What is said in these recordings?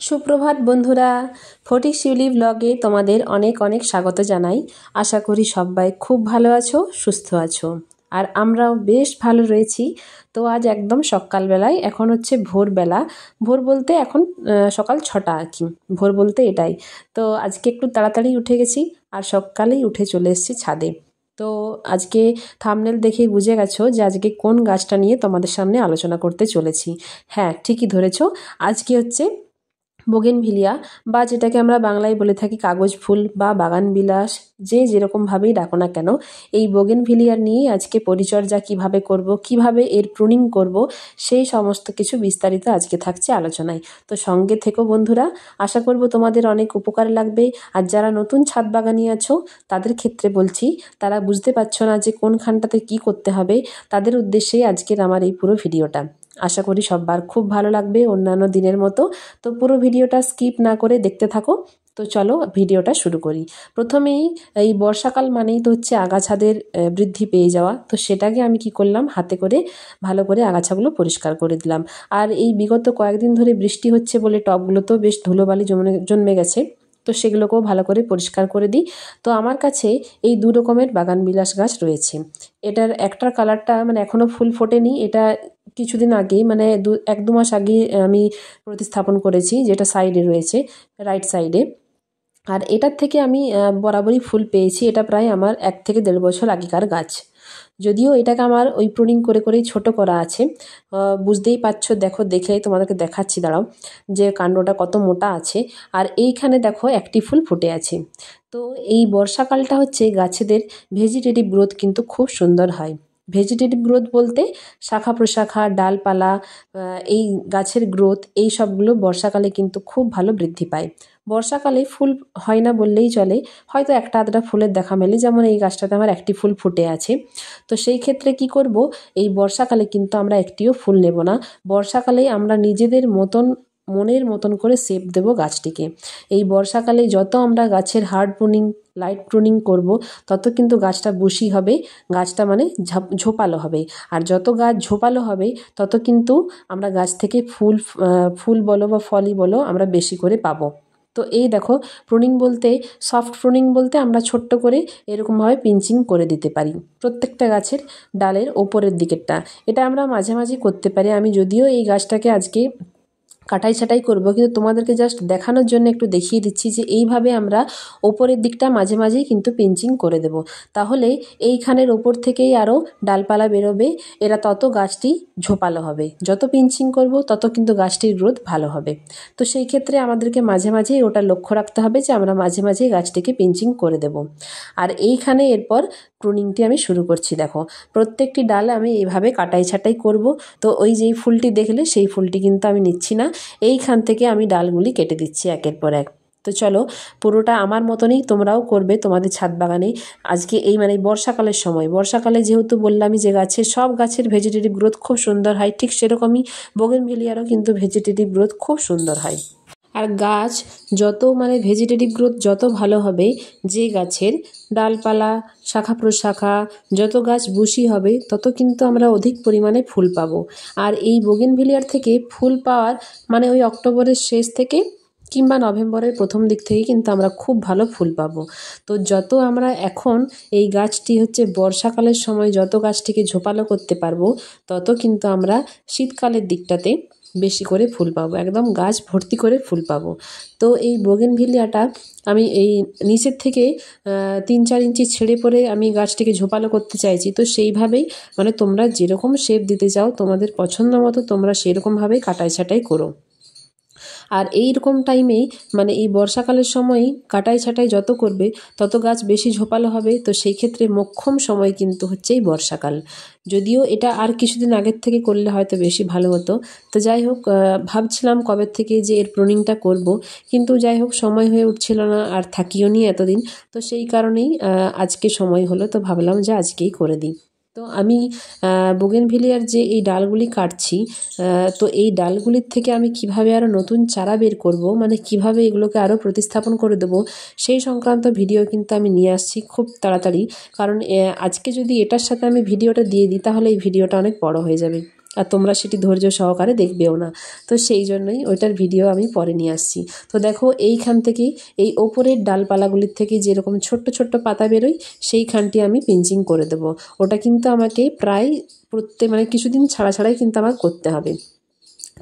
সুপ্রভাত বন্ধুরা, ফটিক শিউলি ব্লগে তোমাদের অনেক অনেক স্বাগত জানাই। আশা করি সবাই খুব ভালো আছো, সুস্থ আছো, আর আমরাও বেশ ভালো রয়েছি। তো আজ একদম সকালবেলায়, এখন হচ্ছে ভোরবেলা। ভোর বলতে এখন সকাল 6টা আর কি, ভোর বলতে এটাই। তো আজকে একটু তাড়াতাড়ি উঠে গেছি আর সকালেই উঠে চলে এসেছি ছাদে। তো আজকে থাম্বনেল দেখেই বুঝে গেছো যে আজকে কোন গাছটা নিয়ে তোমাদের সামনে আলোচনা করতে চলেছি। হ্যাঁ, ঠিকই ধরেছো, আজকে হচ্ছে বোগেনভিলিয়া, বা যেটাকে আমরা বাংলায় বলে থাকি কাগজ ফুল বা বাগান বিলাস, যে যেরকমভাবেই ডাকো না কেন, এই বোগেনভিলিয়ার নিয়েই আজকে পরিচর্যা কিভাবে করব, কিভাবে এর প্রুনিং করব, সেই সমস্ত কিছু বিস্তারিত আজকে থাকছে আলোচনায়। তো সঙ্গে থেকো বন্ধুরা, আশা করব তোমাদের অনেক উপকার লাগবে। আর যারা নতুন ছাদ বাগানি আছো তাদের ক্ষেত্রে বলছি, তারা বুঝতে পারছো না যে কোনখানটাতে কি করতে হবে, তাদের উদ্দেশ্যেই আজকের আমার এই পুরো ভিডিওটা। আশা করি সবার খুব ভালো লাগবে অন্যান্য দিনের মতো। তো পুরো ভিডিওটা স্কিপ না করে দেখতে থাকো। তো চলো ভিডিওটা শুরু করি। প্রথমেই এই বর্ষাকাল মানেই তো হচ্ছে আগাছাদের বৃদ্ধি পেয়ে যাওয়া। তো সেটাকে আমি কি করলাম, হাতে করে ভালো করে আগাছাগুলো পরিষ্কার করে দিলাম। আর এই বিগত কয়েকদিন ধরে বৃষ্টি হচ্ছে বলে টবগুলোতেও বেশ ধুলোবালি জন্মে গেছে। তো সেগুলোকেও ভালো করে পরিষ্কার করে দিই। তো আমার কাছে এই দু রকমের বাগান বিলাস গাছ রয়েছে। এটার একটার কালারটা মানে এখনও ফুল ফোটেনি, এটা কিছুদিন আগেই মানে এক দু মাস আগে আমি প্রতিস্থাপন করেছি, যেটা সাইডে রয়েছে, রাইট সাইডে। আর এটার থেকে আমি বরাবরই ফুল পেয়েছি। এটা প্রায় আমার 1 থেকে 1.5 বছর আগেকার গাছ। যদিও এটাকে আমার ওই প্রুনিং করে করেই ছোট করা আছে। বুঝতেই পারছো, দেখো, দেখেই তোমাদেরকে দেখাচ্ছি, দাঁড়াও, যে কাণ্ডটা কত মোটা আছে। আর এইখানে দেখো একটি ফুল ফুটে আছে। তো এই বর্ষাকালটা হচ্ছে গাছেদের ভেজিটেটিভ গ্রোথ কিন্তু খুব সুন্দর হয়। ভেজিটেটিভ গ্রোথ বলতে শাখা প্রশাখা, ডালপালা, এই গাছের গ্রোথ, এই সবগুলো বর্ষাকালে কিন্তু খুব ভালো বৃদ্ধি পায়। বর্ষাকালে ফুল হয় না বললেই চলে, হয়তো একটা আধটা ফুলের দেখা মেলে, যেমন এই গাছটাতে আমার একটি ফুল ফুটে আছে। তো সেই ক্ষেত্রে কি করব, এই বর্ষাকালে কিন্তু আমরা একটিও ফুল নেব না। বর্ষাকালে আমরা নিজেদের মতন, মনের মতন করে শেপ দেব গাছটিকে। এই বর্ষাকালে যত আমরা গাছের হার্ড প্রুনিং, লাইট প্রুনিং করব, তত কিন্তু গাছটা বুশি হবে, গাছটা মানে ঝোপালো হবে। আর যত গাছ ঝোপালো হবে তত কিন্তু আমরা গাছ থেকে ফুল বলো বা ফলই বলো আমরা বেশি করে পাবো। তো এই দেখো, প্রুনিং বলতে, সফট প্রুনিং বলতে আমরা ছোট্ট করে এরকমভাবে পিঞ্চিং করে দিতে পারি প্রত্যেকটা গাছের ডালের ওপরের দিকেরটা। এটা আমরা মাঝে মাঝে করতে পারি। আমি যদিও এই গাছটাকে আজকে কাটাই ছাঁটাই করবো, কিন্তু তোমাদেরকে জাস্ট দেখানোর জন্য একটু দেখিয়ে দিচ্ছি যে এইভাবে আমরা ওপরের দিকটা মাঝে মাঝেই কিন্তু পিঞ্চিং করে দেব। তাহলে এইখানের ওপর থেকেই আরও ডালপালা বেরোবে, এরা তত গাছটি ঝোপালো হবে। যত পিঞ্চিং করব তত কিন্তু গাছটির গ্রোথ ভালো হবে। তো সেই ক্ষেত্রে আমাদেরকে মাঝে মাঝেই ওটা লক্ষ্য রাখতে হবে যে আমরা মাঝে মাঝেই গাছটিকে পিঞ্চিং করে দেব। আর এইখানে এরপর প্রুনিংটি আমি শুরু করছি। দেখো, প্রত্যেকটি ডাল আমি এইভাবে কাটাই ছাঁটাই করব। তো ওই যেই ফুলটি দেখলে সেই ফুলটি কিন্তু আমি নিচ্ছি না, এইখান থেকে আমি ডালগুলি কেটে দিচ্ছি একের পর এক। তো চলো, পুরোটা আমার মতনই তোমরাও করবে তোমাদের ছাদ বাগানে। আজকে এই মানে বর্ষাকালের সময়, বর্ষাকালে যেহেতু বললামই যে সব গাছের ভেজিটেটিভ গ্রোথ খুব সুন্দর হয়, ঠিক সেরকমই বোগেনভিলিয়ারও কিন্তু ভেজিটেটিভ গ্রোথ খুব সুন্দর হয়। আর গাছ যত মানে ভেজিটেটিভ গ্রোথ যত ভালো হবে, যে গাছের ডালপালা, শাখা প্রশাখা, যত গাছ বুশি হবে, তত কিন্তু আমরা অধিক পরিমাণে ফুল পাবো। আর এই বোগেনভিলিয়ার থেকে ফুল পাওয়ার মানে ওই অক্টোবরের শেষ থেকে কিংবা নভেম্বরের প্রথম দিক থেকে কিন্তু আমরা খুব ভালো ফুল পাবো। তো যত আমরা এখন এই গাছটি হচ্ছে বর্ষাকালের সময় যত গাছটিকে ঝোপালো করতে পারবো, তত কিন্তু আমরা শীতকালের দিকটাতে বেশি করে ফুল পাবো, একদম গাছ ভর্তি করে ফুল পাবো। তো এই বোগেনভিলিয়াটা আমি এই নিচের থেকে 3-4 ইঞ্চি ছেড়ে পরে আমি গাছটিকে ঝোপালো করতে চাইছি। তো সেইভাবেই মানে তোমরা যেরকম শেপ দিতে চাও তোমাদের পছন্দ মতো তোমরা সেরকমভাবেই কাটাই ছাঁটাই করো। আর এই রকম টাইমেই মানে এই বর্ষাকালের সময়ই কাটাই ছাঁটাই যত করবে তত গাছ বেশি ঝোপালো হবে। তো সেই ক্ষেত্রে মোক্ষম সময় কিন্তু হচ্ছে এই বর্ষাকাল। যদিও এটা আর কিছুদিন আগের থেকে করলে হয়তো বেশি ভালো হতো। তো যাই হোক, ভাবছিলাম কবে থেকে যে এর প্রুনিংটা করব, কিন্তু যাই হোক সময় হয়ে উঠছিল না, আর থাকিও নি এতদিন। তো সেই কারণেই আজকে সময় হলো, তো ভাবলাম যে আজকেই করে দিই। তো আমি বোগেনভিলিয়ার যে এই ডালগুলি কাটছি, তো এই ডালগুলির থেকে আমি কিভাবে আরও নতুন চারা বের করব, মানে কিভাবে এগুলোকে আরও প্রতিস্থাপন করে দেবো, সেই সংক্রান্ত ভিডিও কিন্তু আমি নিয়ে আসছি খুব তাড়াতাড়ি। কারণ আজকে যদি এটার সাথে আমি ভিডিওটা দিয়ে দিই তাহলে এই ভিডিওটা অনেক বড় হয়ে যাবে। আর তোমরা সেটি ধৈর্য সহকারে দেখবেও না। তো সেই জন্যই ওইটার ভিডিও আমি পরে নিয়ে আসছি। তো দেখো এইখান থেকেই এই ওপরের ডালপালাগুলির থেকে যেরকম ছোট্ট ছোট্ট পাতা বেরোয় সেইখানটি আমি পিঞ্চিং করে দেবো। ওটা কিন্তু আমাকে প্রায় মানে কিছুদিন ছাড়া ছাড়াই কিন্তু আমার করতে হবে,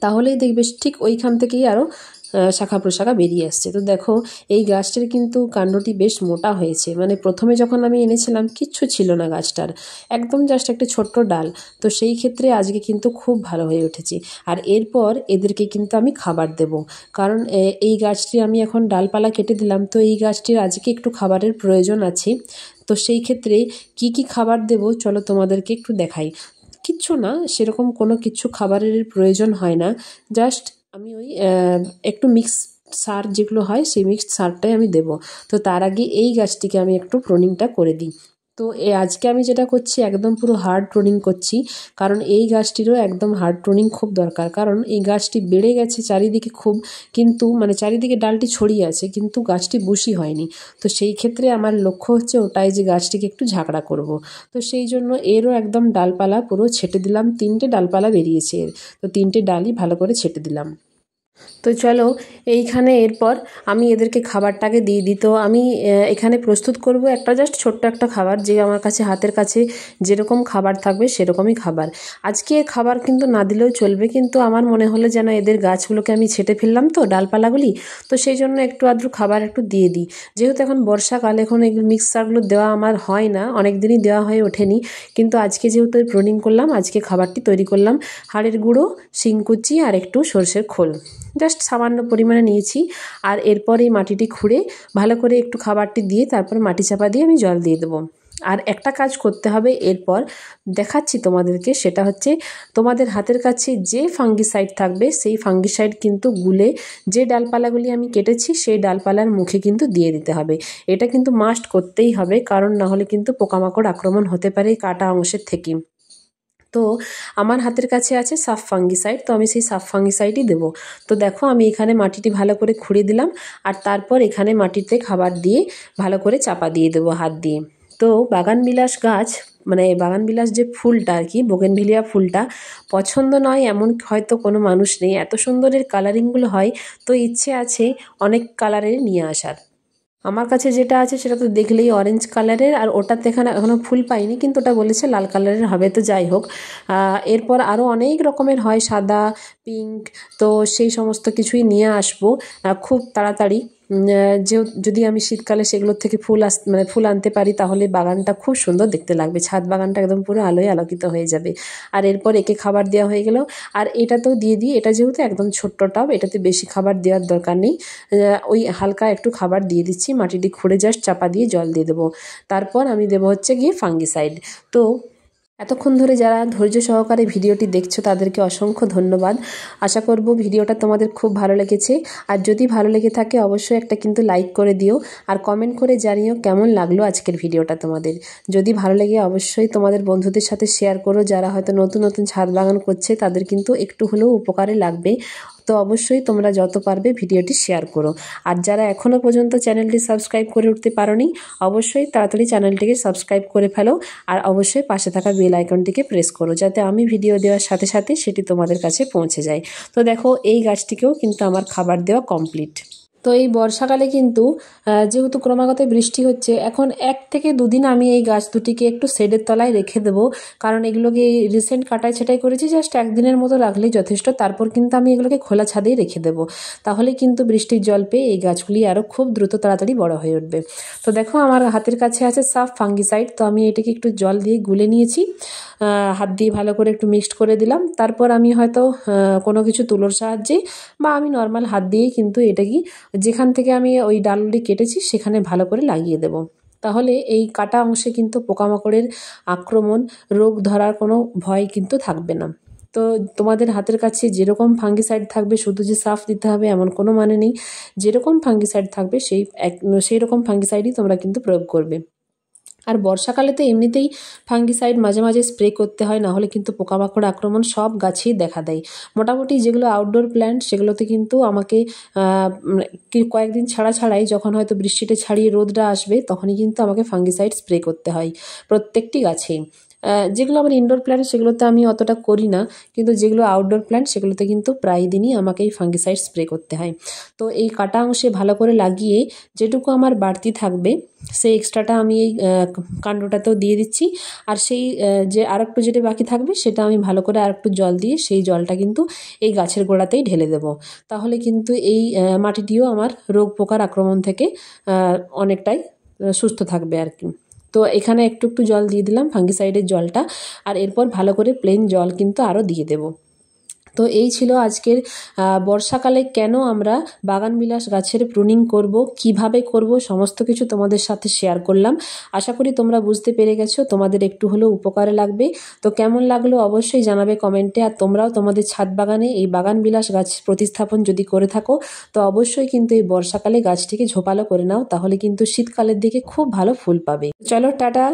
তাহলেই দেখবে ঠিক ওইখান থেকেই আরও শাখা প্রশাখা বেরিয়ে আসছে। তো দেখো এই গাছটির কিন্তু কাণ্ডটি বেশ মোটা হয়েছে, মানে প্রথমে যখন আমি এনেছিলাম কিচ্ছু ছিল না গাছটার, একদম জাস্ট একটা ছোট্ট ডাল। তো সেই ক্ষেত্রে আজকে কিন্তু খুব ভালো হয়ে উঠেছে। আর এরপর এদেরকে কিন্তু আমি খাবার দেব, কারণ এই গাছটি আমি এখন ডালপালা কেটে দিলাম, তো এই গাছটির আজকে একটু খাবারের প্রয়োজন আছে। তো সেই ক্ষেত্রে কি কি খাবার দেব চলো তোমাদেরকে একটু দেখাই। কিচ্ছু না, সেরকম কোনো কিছু খাবারের প্রয়োজন হয় না, জাস্ট আমি ওই একটু মিক্স সার যেগুলো হয় সেই মিক্সড সারটাই আমি দেব। তো তার আগে এই গাছটিকে আমি একটু প্রুনিংটা করে দিই। তো আজকে আমি যেটা করছি একদম পুরো হার্ড প্রুনিং করছি, কারণ এই গাছটিরও একদম হার্ড প্রুনিং খুব দরকার, কারণ এই গাছটি বেড়ে গেছে চারিদিকে খুব, কিন্তু মানে চারিদিকে ডালটি ছড়িয়ে আছে কিন্তু গাছটি বুশি হয়নি। তো সেই ক্ষেত্রে আমার লক্ষ্য হচ্ছে ওটাই যে গাছটিকে একটু ঝাঁকড়া করব। তো সেই জন্য এরও একদম ডালপালা পুরো ছেটে দিলাম, 3টে ডালপালা বেরিয়েছে, তো 3টে ডালই ভালো করে ছেটে দিলাম। তো চলো এইখানে এরপর আমি এদেরকে খাবারটাকে দিয়ে দিই। তো আমি এখানে প্রস্তুত করব একটা জাস্ট ছোট্ট একটা খাবার, যে আমার কাছে হাতের কাছে যেরকম খাবার থাকবে সেরকমই খাবার। আজকে খাবার কিন্তু না দিলেও চলবে, কিন্তু আমার মনে হলো যেন এদের গাছগুলোকে আমি ছেটে ফেললাম তো ডালপালাগুলি, তো সেই জন্য একটু আধটু খাবার একটু দিয়ে দিই। যেহেতু এখন বর্ষাকাল, এখন এগুলো মিক্সারগুলো দেওয়া আমার হয় না, অনেক দিনই দেওয়া হয়ে ওঠেনি, কিন্তু আজকে যেহেতু প্রুনিং করলাম, আজকে খাবারটি তৈরি করলাম। হাড়ের গুঁড়ো, শিংকুচি আর একটু সর্ষের খোল জাস্ট সামান্য পরিমাণে নিয়েছি। আর এরপর এই মাটিটি খুঁড়ে ভালো করে একটু খাবারটি দিয়ে তারপর মাটি চাপা দিয়ে আমি জল দিয়ে দেবো। আর একটা কাজ করতে হবে এরপর, দেখাচ্ছি তোমাদেরকে, সেটা হচ্ছে তোমাদের হাতের কাছে যে ফাঙ্গিসাইড থাকবে সেই ফাঙ্গিসাইড কিন্তু গুলে যে ডালপালাগুলি আমি কেটেছি সেই ডালপালার মুখে কিন্তু দিয়ে দিতে হবে। এটা কিন্তু মাস্ট করতেই হবে, কারণ না হলে কিন্তু পোকামাকড় আক্রমণ হতে পারে কাটা অংশের থেকে। তো আমার হাতের কাছে আছে সাফ ফাঙ্গিসাইড, তো আমি সেই সাফ ফাঙ্গিসাইডই দেবো। তো দেখো আমি এখানে মাটিটি ভালো করে খুঁড়ে দিলাম, আর তারপর এখানে মাটিতে খাবার দিয়ে ভালো করে চাপা দিয়ে দেবো হাত দিয়ে। তো বাগানবিলাস গাছ, মানে বাগানবিলাস যে ফুলটা আর কি, বোগেনভিলিয়া ফুলটা পছন্দ নয় এমন হয়তো কোনো মানুষ নেই, এত সুন্দরের কালারিংগুলো হয়। তো ইচ্ছে আছে অনেক কালারের নিয়ে আসার। আমার কাছে যেটা আছে সেটা তো দেখলেই অরেঞ্জ কালারের, আর ওটাতে এখনও ফুল পাইনি, কিন্তু ওটা বলেছে লাল কালারের হবে। তো যাই হোক, এরপর আরও অনেক রকমের হয়, সাদা, পিঙ্ক, তো সেই সমস্ত কিছুই নিয়ে আসবো খুব তাড়াতাড়ি। যদি আমি শীতকালে সেগুলোর থেকে মানে ফুল আনতে পারি, তাহলে বাগানটা খুব সুন্দর দেখতে লাগবে, ছাদ বাগানটা একদম পুরো আলোয় আলোকিত হয়ে যাবে। আর এরপর একে খাবার দেওয়া হয়ে গেল, আর এটাতেও দিয়ে দিই, এটা যেহেতু একদম ছোট্ট টব, এটাতে বেশি খাবার দেওয়ার দরকার নেই, ওই হালকা একটু খাবার দিয়ে দিচ্ছি, মাটিটি খুঁড়ে জাস্ট চাপা দিয়ে জল দিয়ে দেবো। তারপর আমি দেবো হচ্ছে গিয়ে ফাঙ্গিসাইড। তো এতক্ষণ ধরে যারা ধৈর্য সহকারে ভিডিওটি দেখছো তাদেরকে অসংখ্য ধন্যবাদ। আশা করব ভিডিওটা তোমাদের খুব ভালো লেগেছে, আর যদি ভালো লেগে থাকে অবশ্যই একটা কিন্তু লাইক করে দিও, আর কমেন্ট করে জানিও কেমন লাগলো আজকের ভিডিওটা তোমাদের। যদি ভালো লাগে অবশ্যই তোমাদের বন্ধুদের সাথে শেয়ার করো, যারা হয়তো নতুন নতুন ছাদ বাগান করছে তাদের কিন্তু একটু হলেও উপকারে লাগবে। তো অবশ্যই তোমরা যত পারবে ভিডিওটি শেয়ার করো। আর যারা এখনও পর্যন্ত চ্যানেলটি সাবস্ক্রাইব করে উঠতে পারোনি, অবশ্যই তাড়াতাড়ি চ্যানেলটিকে সাবস্ক্রাইব করে ফেলো, আর অবশ্যই পাশে থাকা বেল আইকনটিকে প্রেস করো, যাতে আমি ভিডিও দেওয়ার সাথে সাথে সেটি তোমাদের কাছে পৌঁছে যায়। তো দেখো এই গাছটিকেও কিন্তু আমার খাবার দেওয়া কমপ্লিট। তো এই বর্ষাকালে কিন্তু যেহেতু ক্রমাগত বৃষ্টি হচ্ছে, এখন 1 থেকে 2 দিন আমি এই গাছ দুটিকে একটু শেডের তলায় রেখে দেবো, কারণ এগুলোকে রিসেন্ট কাটাই ছাঁটাই করেছি, জাস্ট 1 দিনের মতো রাখলেই যথেষ্ট। তারপর কিন্তু আমি এগুলোকে খোলা ছাদেই রেখে দেবো, তাহলে কিন্তু বৃষ্টির জল পেয়ে এই গাছগুলি আরও খুব দ্রুত তাড়াতাড়ি বড় হয়ে উঠবে। তো দেখো আমার হাতের কাছে আছে সাফ ফাঙ্গিসাইড, তো আমি এটাকে একটু জল দিয়ে গুলে নিয়েছি, হাত দিয়ে ভালো করে একটু মিক্সড করে দিলাম। তারপর আমি হয়তো কোনো কিছু তুলোর সাহায্যে বা আমি নর্মাল হাত দিয়েই কিন্তু এটাকে যেখান থেকে আমি ওই ডালটি কেটেছি সেখানে ভালো করে লাগিয়ে দেব, তাহলে এই কাটা অংশে কিন্তু পোকামাকড়ের আক্রমণ, রোগ ধরার কোনো ভয় কিন্তু থাকবে না। তো তোমাদের হাতের কাছে যেরকম ফাঙ্গিসাইড থাকবে, শুধু যে সাফ দিতে হবে এমন কোনো মানে নেই, যেরকম ফাঙ্গিসাইড থাকবে সেই রকম ফাঙ্গিসাইডই তোমরা কিন্তু প্রয়োগ করবে। আর বর্ষাকালে তো এমনিতেই ফাঙ্গিসাইড মাঝে মাঝে স্প্রে করতে হয়, না হলে কিন্তু পোকামাকড় আক্রমণ সব গাছেই দেখা দেয়। মোটামুটি যেগুলো আউটডোর প্ল্যান্ট সেগুলোতে কিন্তু আমাকে কয়েকদিন ছাড়াই যখন হয়তো বৃষ্টিটা ছাড়িয়ে রোদটা আসবে তখনই কিন্তু আমাকে ফাঙ্গিসাইড স্প্রে করতে হয় প্রত্যেকটি গাছেই। যেগুলো আমার ইনডোর প্ল্যান্ট সেগুলোতে আমি অতটা করি না, কিন্তু যেগুলো আউটডোর প্ল্যান্ট সেগুলোতে কিন্তু প্রায় দিনই আমাকে এই ফাঙ্গিসাইড স্প্রে করতে হয়। তো এই কাটা অংশে ভালো করে লাগিয়ে যেটুকু আমার বাড়তি থাকবে সেই এক্সট্রাটা আমি এই কাণ্ডটাতেও দিয়ে দিচ্ছি। আর সেই যে আরেকটু যেটা বাকি থাকবে সেটা আমি ভালো করে আরেকটু জল দিয়ে সেই জলটা কিন্তু এই গাছের গোড়াতেই ঢেলে দেবো। তাহলে কিন্তু এই মাটিটিও আমার রোগ পোকার আক্রমণ থেকে অনেকটাই সুস্থ থাকবে আর কি। তো এখানে একটু একটু জল দিয়ে দিলাম, ফাঙ্গিসাইডের জলটা, আর এরপর ভালো করে প্লেন জল কিন্তু আরও দিয়ে দেবো। তো এই ছিল আজকের বর্ষাকালে কেন আমরা বাগানবিলাস গাছের প্রুনিং করব, কিভাবে করব, সমস্ত কিছু তোমাদের সাথে শেয়ার করলাম। আশা করি তোমরা বুঝতে পেরে গেছো, তোমাদের একটু হলেও উপকারে লাগবে। তো কেমন লাগলো অবশ্যই জানাবে কমেন্টে। আর তোমরাও তোমাদের ছাদ বাগানে এই বাগানবিলাস গাছ প্রতিস্থাপন যদি করে থাকো তো অবশ্যই কিন্তু এই বর্ষাকালে গাছটিকে ঝোপালো করে নাও, তাহলে কিন্তু শীতকালের দিকে খুব ভালো ফুল পাবে। চলো টাটা।